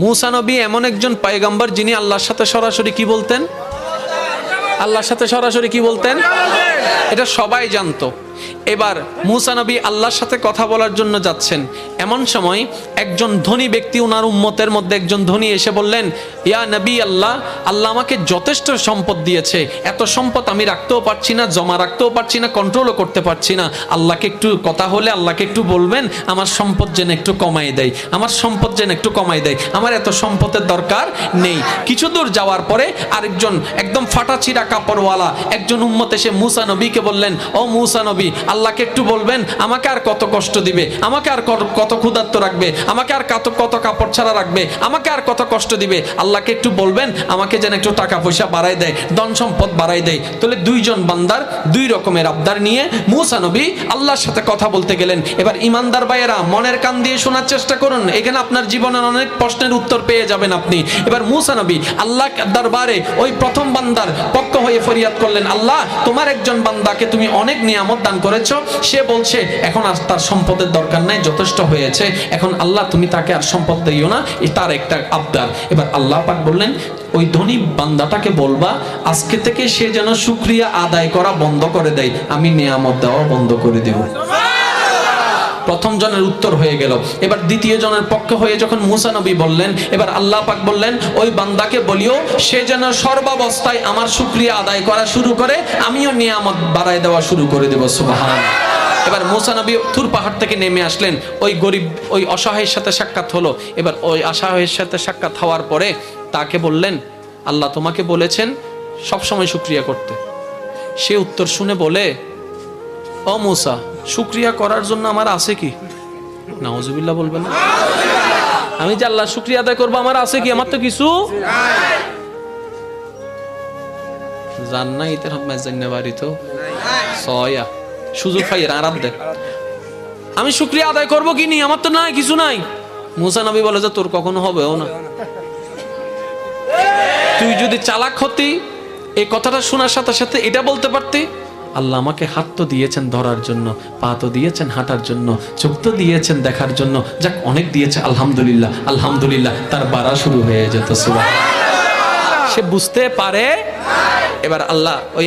মূসা নবী এমন একজন পয়গম্বর যিনি আল্লাহর সাথে সরাসরি কি বলতেন? আল্লাহর সাথে সরাসরি কি বলতেন? এটা সবাই জানতো। এবার মূসা নবী আল্লাহর সাথে কথা বলার জন্য যাচ্ছেন, এমন সময় একজন ধনী ব্যক্তি, ওনার উম্মতের মধ্যে একজন ধনী এসে বললেন, ইয়া নবী আল্লাহ, আল্লাহ আমাকে যথেষ্ট সম্পদ দিয়েছে, এত সম্পদ আমি রাখতেও পারছি না, জমা রাখতেও পারছি না, কন্ট্রোলও করতে পারছি না। আল্লাহকে একটু কথা হলে আল্লাহকে একটু বলবেন আমার সম্পদ যেন একটু কমাই দেয়, আমার সম্পদ যেন একটু কমাই দেয়, আমার এত সম্পদের দরকার নেই। কিছু দূর যাওয়ার পরে আরেকজন একদম ফাটাছিড়া কাপড়ওয়ালা একজন উম্মত এসে মূসা নবীকে বললেন, ও মূসা নবী, আল্লাহকে একটু বলবেন আমাকে আর কত কষ্ট দিবে, আমাকে আর কত ক্ষুধার্ত রাখবে, আমাকে আর কত কাপড় ছাড়া রাখবে, আমাকে আর কত কষ্ট দিবে, আল্লাহকে একটু বলবেন আমাকে যেন একটু টাকা পয়সা বাড়াই দেয়, ধন সম্পদ বাড়াই দেয়। তাহলে দুইজন বান্দার দুই রকমের আবদার নিয়ে মূসা নবী আল্লাহর সাথে কথা বলতে গেলেন। এবার ইমানদার ভাইয়েরা মনের কান দিয়ে শোনার চেষ্টা করুন, এখানে আপনার জীবনের অনেক প্রশ্নের উত্তর পেয়ে যাবেন আপনি। এবার মূসা নবী আল্লাহ দরবারে ওই প্রথম বান্দার পক্ষ হয়ে ফরিয়াদ করলেন, আল্লাহ তোমার একজন বান্দাকে তুমি অনেক নিয়ামত দান করেছো, সে বলছে এখন আর তার সম্পদের দরকার নাই, যথেষ্ট হয়েছে, এখন আল্লাহ তুমি তাকে আর সম্পদ দিও না, তার একটা আবদার। এবার আল্লাহ পাক বললেন, ওই ধনী বান্দাটাকে বলবা আজকে থেকে সে যেন শুকরিয়া আদায় করা বন্ধ করে দেয়, আমি নিয়ামত দেওয়া বন্ধ করে দেব। প্রথম জনের উত্তর হয়ে গেল। এবার দ্বিতীয় জনের পক্ষ হয়ে যখন মূসা নবী বললেন, এবার আল্লাহ পাক বললেন, ওই বান্দাকে বলিও সে যেন সর্বাবস্থায় আমার শুকরিয়া আদায় করা শুরু করে, আমিও নিয়ামত বাড়ায় দেওয়া শুরু করে দেব। সুবহানাল্লাহ। এবার মূসা নবী তুর পাহাড় থেকে নেমে আসলেন, ওই গরিব ওই অসহায়ের সাথে সাক্ষাৎ হলো। এবার ওই অসহায়ের সাথে সাক্ষাৎ হওয়ার পরে তাকে বললেন, আল্লাহ তোমাকে বলেছেন সবসময় শুকরিয়া করতে। সে উত্তর শুনে বলে, ও মূসা, শুকরিয়া করার জন্য আমার আছে কি? নাউজুবিল্লাহ বলবেন না? আমি যে আল্লাহ শুকরিয়া আদায় করবো আমার আছে কি? আমার তো কিছু জান না। ইতের হাম্মা জান্না বাড়ি তো সয়া সুযোগ পাই আরাম দেয়, আমি শুকরিয়া আদায় করবো কি নি? আমার তো নাই, কিছু নাই। মূসা নবী বলে যে তোর কখনো হবেও না। তুই যদি চালাক হতি এই কথাটা শোনার সাথে সাথে এটা বলতে পারতি, আল্লাহ আমাকে হাত তো দিয়েছেন ধরার জন্য, পা তো দিয়েছেন হাঁটার জন্য, চোখ তো দিয়েছেন দেখার জন্য, যাক অনেক দিয়েছে, আলহামদুলিল্লাহ আলহামদুলিল্লাহ, তার বাড়া শুরু হয়ে যেত। সুবহানাল্লাহ। সে বুঝতে পারে। এবার আল্লাহ ওই